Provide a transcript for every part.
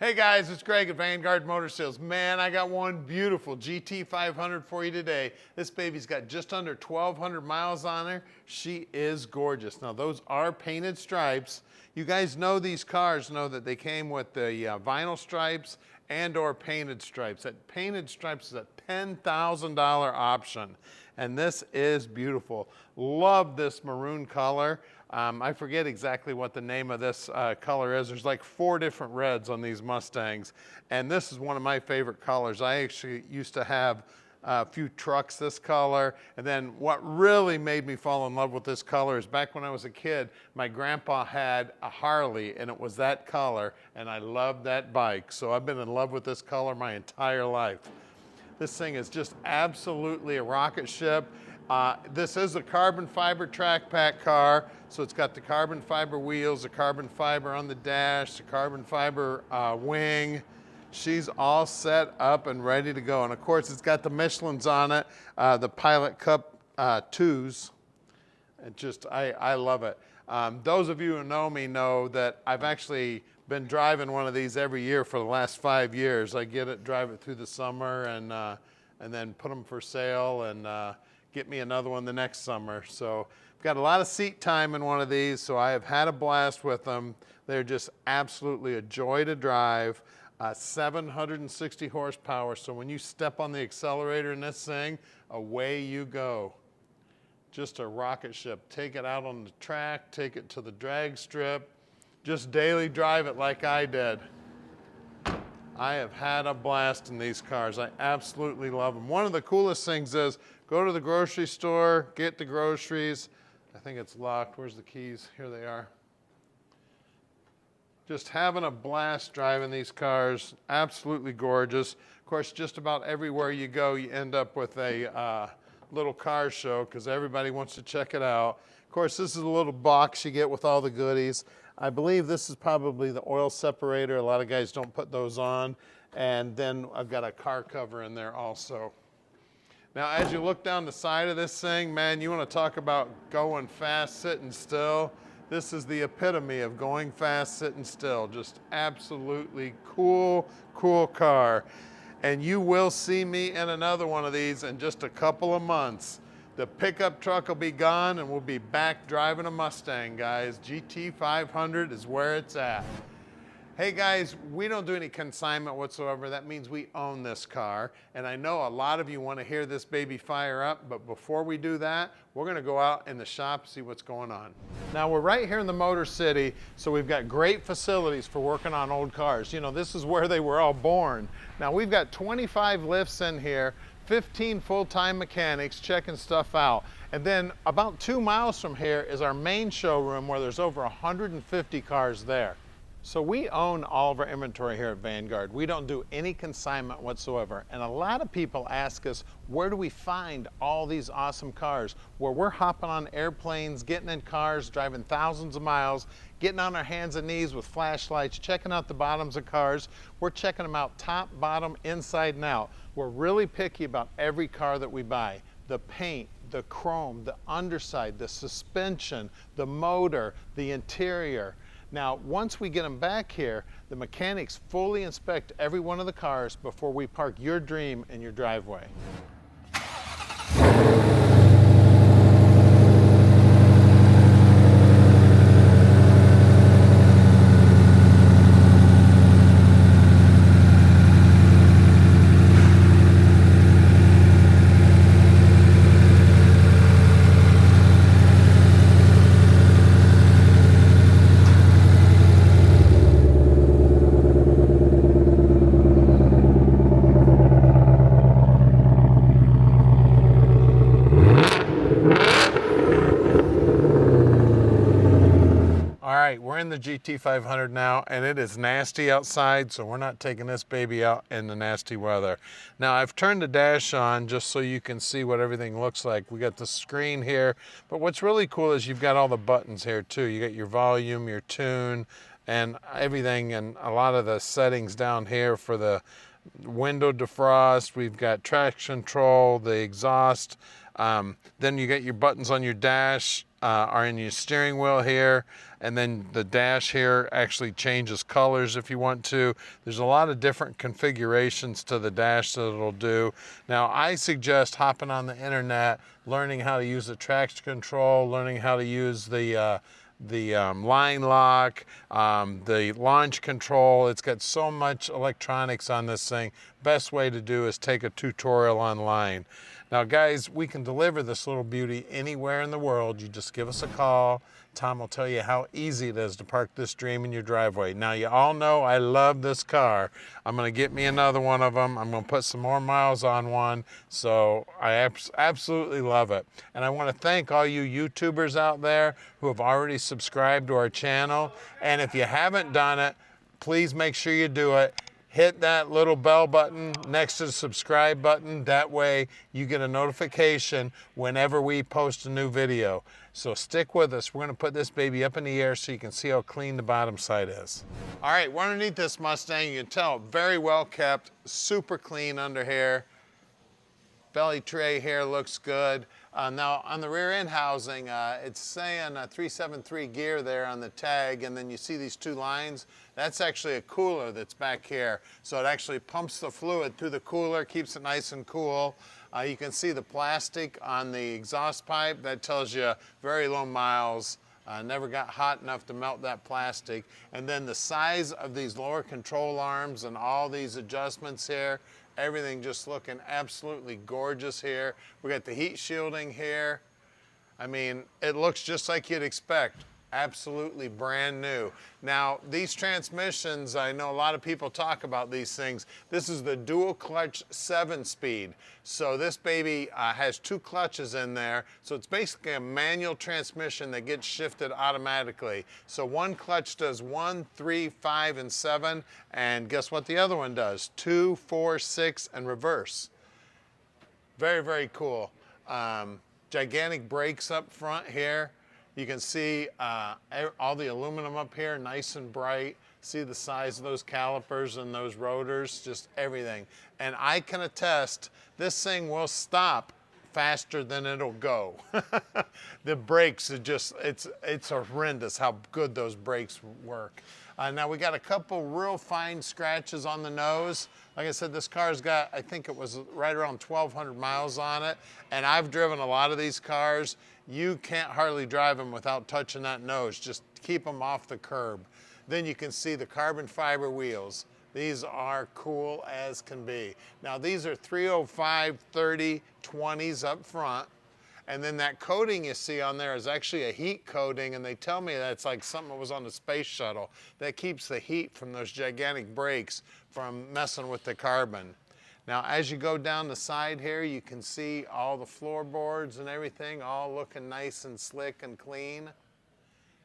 Hey guys, it's Greg at Vanguard Motor Sales. Man, I got one beautiful GT500 for you today. This baby's got just under 1,200 miles on her. She is gorgeous. Now those are painted stripes. You guys know these cars know that they came with the vinyl stripes and or painted stripes. That painted stripes is a $10,000 option. And this is beautiful. Love this maroon color. I forget exactly what the name of this color is. There's like 4 different reds on these Mustangs. And this is one of my favorite colors. I actually used to have a few trucks this color. And then what really made me fall in love with this color is back when I was a kid, my grandpa had a Harley and it was that color. And I loved that bike. So I've been in love with this color my entire life. This thing is just absolutely a rocket ship. This is a carbon fiber track pack car, so it's got the carbon fiber wheels, the carbon fiber on the dash, the carbon fiber wing. She's all set up and ready to go. And of course, it's got the Michelins on it, the Pilot Cup 2s. I love it. Those of you who know me know that I've actually been driving one of these every year for the last 5 years. I get it, drive it through the summer, and then put them for sale and get me another one the next summer. So I've got a lot of seat time in one of these, so I have had a blast with them. They're just absolutely a joy to drive. 760 horsepower, so when you step on the accelerator in this thing, away you go. Just a rocket ship. Take it out on the track, take it to the drag strip, just daily drive it like I did. I have had a blast in these cars. I absolutely love them. One of the coolest things is go to the grocery store, get the groceries. I think it's locked. Where's the keys? Here they are. Just having a blast driving these cars. Absolutely gorgeous. Of course, just about everywhere you go, you end up with a little car show because everybody wants to check it out. Of course, this is a little box you get with all the goodies. I believe this is probably the oil separator. A lot of guys don't put those on. And then I've got a car cover in there also. Now, as you look down the side of this thing, man, you want to talk about going fast, sitting still. This is the epitome of going fast, sitting still. Just absolutely cool, cool car. And you will see me in another one of these in just a couple of months. The pickup truck will be gone and we'll be back driving a Mustang, guys. GT500 is where it's at. Hey guys, we don't do any consignment whatsoever. That means we own this car. And I know a lot of you want to hear this baby fire up, but before we do that, we're going to go out in the shop and see what's going on. Now we're right here in the Motor City, so we've got great facilities for working on old cars. You know, this is where they were all born. Now we've got 25 lifts in here, 15 full-time mechanics checking stuff out. And then about 2 miles from here is our main showroom where there's over 150 cars there. So we own all of our inventory here at Vanguard. We don't do any consignment whatsoever. And a lot of people ask us, where do we find all these awesome cars? Well, we're hopping on airplanes, getting in cars, driving thousands of miles, getting on our hands and knees with flashlights, checking out the bottoms of cars. We're checking them out top, bottom, inside and out. We're really picky about every car that we buy. The paint, the chrome, the underside, the suspension, the motor, the interior. Now, once we get them back here, the mechanics fully inspect every one of the cars before we park your dream in your driveway. We're in the GT500 now, and it is nasty outside, so we're not taking this baby out in the nasty weather. Now, I've turned the dash on just so you can see what everything looks like. We got the screen here, but what's really cool is you've got all the buttons here too. You got your volume, your tune, and everything, and a lot of the settings down here for the window defrost. We've got traction control, the exhaust. Then you get your buttons on your dash. are in your steering wheel here, and then the dash here actually changes colors if you want to. There's a lot of different configurations to the dash that it'll do. Now, I suggest hopping on the internet, learning how to use the traction control, learning how to use the line lock, the launch control. It's got so much electronics on this thing. Best way to do is take a tutorial online. Now guys, we can deliver this little beauty anywhere in the world. You just give us a call. Tom will tell you how easy it is to park this dream in your driveway. Now you all know I love this car. I'm gonna get me another one of them. I'm gonna put some more miles on one. So I absolutely love it. And I wanna thank all you YouTubers out there who have already subscribed to our channel. And if you haven't done it, please make sure you do it. Hit that little bell button next to the subscribe button. That way you get a notification whenever we post a new video. So stick with us. We're gonna put this baby up in the air so you can see how clean the bottom side is. All right, we're underneath this Mustang. You can tell, very well kept, super clean under here. Belly tray here looks good. Now on the rear end housing, it's saying 373 gear there on the tag, and then you see these two lines. That's actually a cooler that's back here. So it actually pumps the fluid through the cooler, keeps it nice and cool. You can see the plastic on the exhaust pipe. That tells you very low miles. Never got hot enough to melt that plastic. And then the size of these lower control arms and all these adjustments here, everything just looking absolutely gorgeous here. We got the heat shielding here. I mean, it looks just like you'd expect. Absolutely brand new. Now, these transmissions, I know a lot of people talk about these things. This is the dual clutch 7-speed. So this baby has two clutches in there. So it's basically a manual transmission that gets shifted automatically. So one clutch does 1, 3, 5, and 7. And guess what the other one does? 2, 4, 6, and reverse. Very, very cool. Gigantic brakes up front here. You can see all the aluminum up here, nice and bright. See the size of those calipers and those rotors, just everything. And I can attest, this thing will stop faster than it'll go. The brakes are just, it's horrendous how good those brakes work. Now we got a couple real fine scratches on the nose. Like I said, this car's got, I think it was right around 1,200 miles on it. And I've driven a lot of these cars. You can't hardly drive them without touching that nose. Just keep them off the curb. Then you can see the carbon fiber wheels. These are cool as can be. Now these are 305, 30, 20s up front. And then that coating you see on there is actually a heat coating, and they tell me that's like something that was on the space shuttle. That keeps the heat from those gigantic brakes from messing with the carbon. Now, as you go down the side here, you can see all the floorboards and everything all looking nice and slick and clean.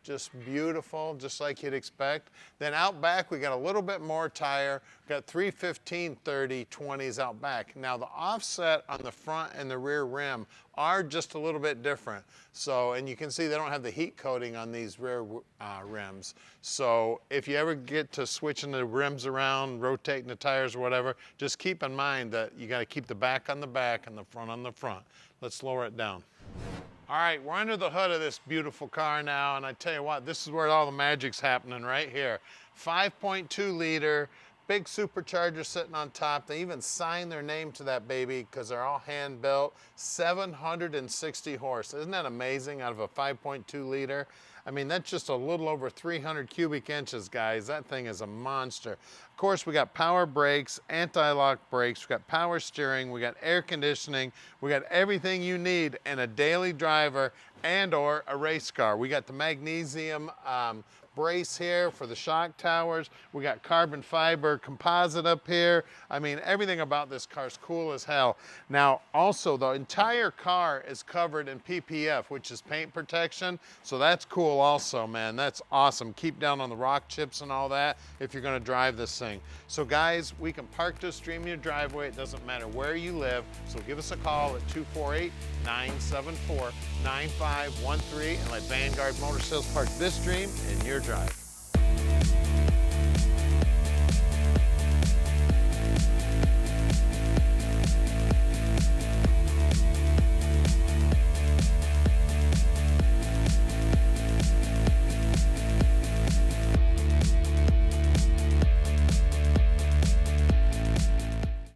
Just beautiful, just like you'd expect. Then out back, we got a little bit more tire. We got 315, 30, 20s out back. Now the offset on the front and the rear rim are just a little bit different. So, and you can see they don't have the heat coating on these rear rims. So if you ever get to switching the rims around, rotating the tires or whatever, just keep in mind that you got to keep the back on the back and the front on the front. Let's lower it down. All right, we're under the hood of this beautiful car now, and I tell you what, this is where all the magic's happening right here. 5.2 liter, big supercharger sitting on top. They even signed their name to that baby because they're all hand built. 760 horse. Isn't that amazing out of a 5.2 liter? I mean, that's just a little over 300 cubic inches, guys. That thing is a monster. Of course, we got power brakes, anti-lock brakes, we got power steering, we got air conditioning, we got everything you need in a daily driver and or a race car. We got the magnesium brace here for the shock towers. We got carbon fiber composite up here. I mean, everything about this car is cool as hell. Now, also, the entire car is covered in PPF, which is paint protection. So that's cool also, man. That's awesome. Keep down on the rock chips and all that if you're gonna drive this thing. So guys, we can park this dream in your driveway. It doesn't matter where you live. So give us a call at 248-974-9513 and let Vanguard Motor Sales park this dream in your drive.